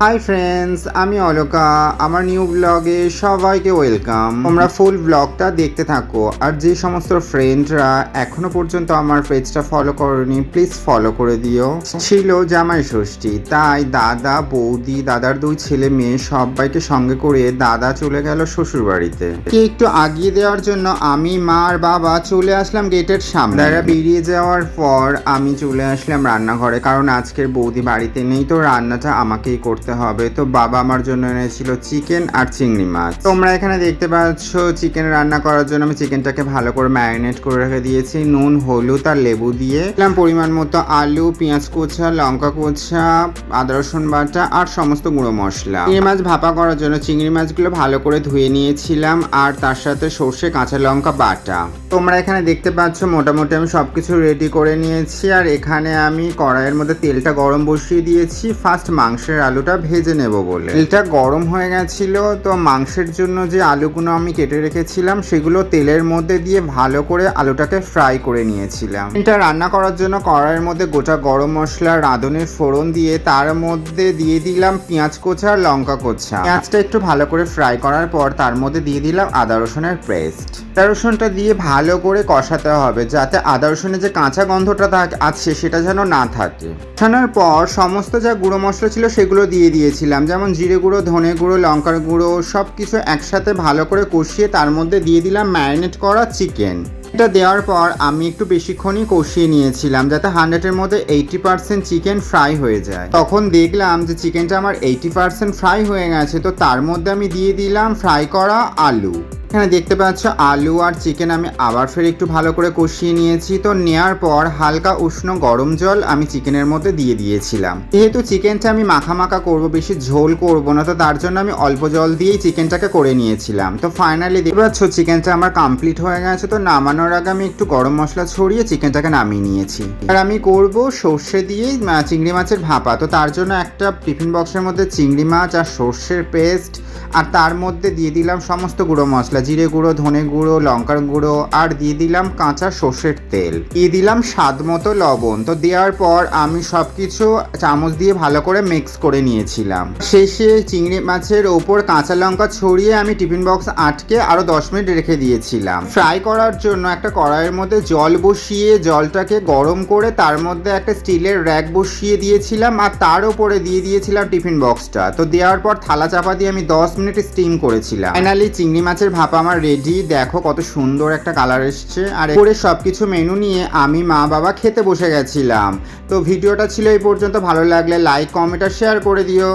Hi friends, আমি অলোকা। আমার new ব্লগে সবাইকে ওয়েলকাম। তোমরা ফুল ব্লগটা দেখতে থাকো। আর যে সমস্ত ফ্রেন্ডরা এখনো পর্যন্ত আমার পেজটা ফলো করনি, প্লিজ ফলো করে দিও। ছিল জামাই ষষ্ঠী, তাই দাদা বৌদি দাদার দুই ছেলে মেয়ে সবাইকে সঙ্গে করে দাদা চলে গেল শ্বশুর বাড়িতে। একটু আগিয়ে দেওয়ার জন্য আমি, মা আর বাবা চলে আসলাম গেটের সামনে। তারা বেরিয়ে যাওয়ার পর আমি চলে আসলাম রান্নাঘরে, কারণ আজকের বৌদি বাড়িতে নেই, তো রান্নাটা আমাকেই করতে হবে। তো বাবা আমার জন্য এনেছিল চিকেন আর চিংড়ি মাছ। তোমরা এখানে দেখতে পাচ্ছ চিকেন রান্না করার জন্য আমি চিকেনটাকে ভালো করে ম্যারিনেট করে রেখে দিয়েছি নুন, হলুদ আর লেবু দিয়ে। দিলাম পরিমাণ মতো আলু, পেঁয়াজ কোচা, লঙ্কা কোচা, আদা রসুন বাটা আর সমস্ত গুঁড়ো মশলা। চিংড়ি মাছ ভাপা করার জন্য চিংড়ি মাছগুলো ভালো করে ধুয়ে নিয়েছিলাম, আর তার সাথে সর্ষে, কাঁচা লঙ্কা বাটা। তোমরা এখানে দেখতে পাচ্ছ মোটামুটি আমি সবকিছু রেডি করে নিয়েছি। আর এখানে আমি কড়াইয়ের মধ্যে তেলটা গরম বসিয়ে দিয়েছি ফার্স্ট মাংসের আলুটা ভেজে নেব বলে। তেলটা গরম হয়ে গেছিল, তো মাংসের জন্য যে আলুগুলো আমি কেটে রেখেছিলাম সেগুলো তেলের মধ্যে দিয়ে ভালো করে আলুটাকে ফ্রাই করে নিয়েছিলাম। এটা রান্না করার জন্য কড়াইয়ের মধ্যে গোটা গরম মশলা, রাঁধুনির ফোড়ন দিয়ে তার মধ্যে দিয়ে দিলাম পেঁয়াজ কোচা আর লঙ্কা কোচা। পেঁয়াজটা একটু ভালো করে ফ্রাই করার পর তার মধ্যে দিয়ে দিলাম আদা রসুনের পেস্ট। আদা রসুনটা দিয়ে ভালো করে কষাতে হবে, যাতে আদা রসুনের যে কাঁচা গন্ধটা আছে সেটা যেন না থাকে। কষানোর পর সমস্ত যা গুঁড়ো মশলা ছিল সেগুলো দিয়ে দিয়েছিলাম, যেমন জিরে গুঁড়ো, ধনে গুঁড়ো, লঙ্কার গুঁড়ো, সব কিছু একসাথে ভালো করে কষিয়ে তার মধ্যে দিয়ে দিলাম ম্যারিনেট করা চিকেন। এটা দেওয়ার পর আমি একটু বেশিক্ষণই কষিয়ে নিয়েছিলাম, যাতে 100-এর মধ্যে 80% চিকেন ফ্রাই হয়ে যায়। তখন দেখলাম যে চিকেনটা আমার 80% ফ্রাই হয়ে গেছে, তো তার মধ্যে আমি দিয়ে দিলাম ফ্রাই করা আলু। এখানে দেখতে পাচ্ছ আলু আর চিকেন আমি আবার ফের একটু ভালো করে কষিয়ে নিয়েছি। তো নেওয়ার পর হালকা উষ্ণ গরম জল আমি চিকেনের মধ্যে দিয়ে দিয়েছিলাম। যেহেতু চিকেনটা আমি মাখা মাখা করব, বেশি ঝোল করব না, তো তার জন্য আমি অল্প জল দিয়েই চিকেনটাকে করে নিয়েছিলাম। তো ফাইনালি দেখতে পাচ্ছ চিকেনটা আমার কমপ্লিট হয়ে গেছে। তো নামানোর আগে আমি একটু গরম মশলা ছড়িয়ে চিকেনটাকে নামিয়ে নিয়েছি। আর আমি করব সর্ষে দিয়ে চিংড়ি মাছের ভাপা। তো তার জন্য একটা টিফিন বক্সের মধ্যে চিংড়ি মাছ আর সর্ষের পেস্ট, আর তার মধ্যে দিয়ে দিলাম সমস্ত গুঁড়ো মশলা, জিরে গুঁড়ো, ধনে গুঁড়ো, লঙ্কার গুঁড়ো, আর দিয়ে দিলাম কাঁচা সর্ষের তেল, দিয়ে দিলাম স্বাদ মতো লবণ। তো দেওয়ার পর আমি সবকিছু চামচ দিয়ে ভালো করে মিক্স করে নিয়েছিলাম। শেষে চিংড়ি মাছের ওপর কাঁচা লঙ্কা ছড়িয়ে আমি টিফিন বক্স আটকে আরো 10 মিনিট রেখে দিয়েছিলাম। ফ্রাই করার জন্য একটা কড়াইয়ের মধ্যে জল বসিয়ে জলটাকে গরম করে তার মধ্যে একটা স্টিলের র্যাক বসিয়ে দিয়েছিলাম, আর তার উপরে দিয়ে দিয়েছিলাম টিফিন বক্সটা। তো দেওয়ার পর থালা চাপা দিয়ে আমি 10 মিনিট স্টিম করেছিলাম। ফাইনালি চিংড়ি মাছের ভাপা আমার রেডি। দেখো কত সুন্দর একটা কালার এসছে। আর এরপরে সবকিছু মেনু নিয়ে আমি, মা, বাবা খেতে বসে গেছিলাম। তো ভিডিওটা ছিল এই পর্যন্ত। ভালো লাগলে লাইক, কমেন্ট আর শেয়ার করে দিও।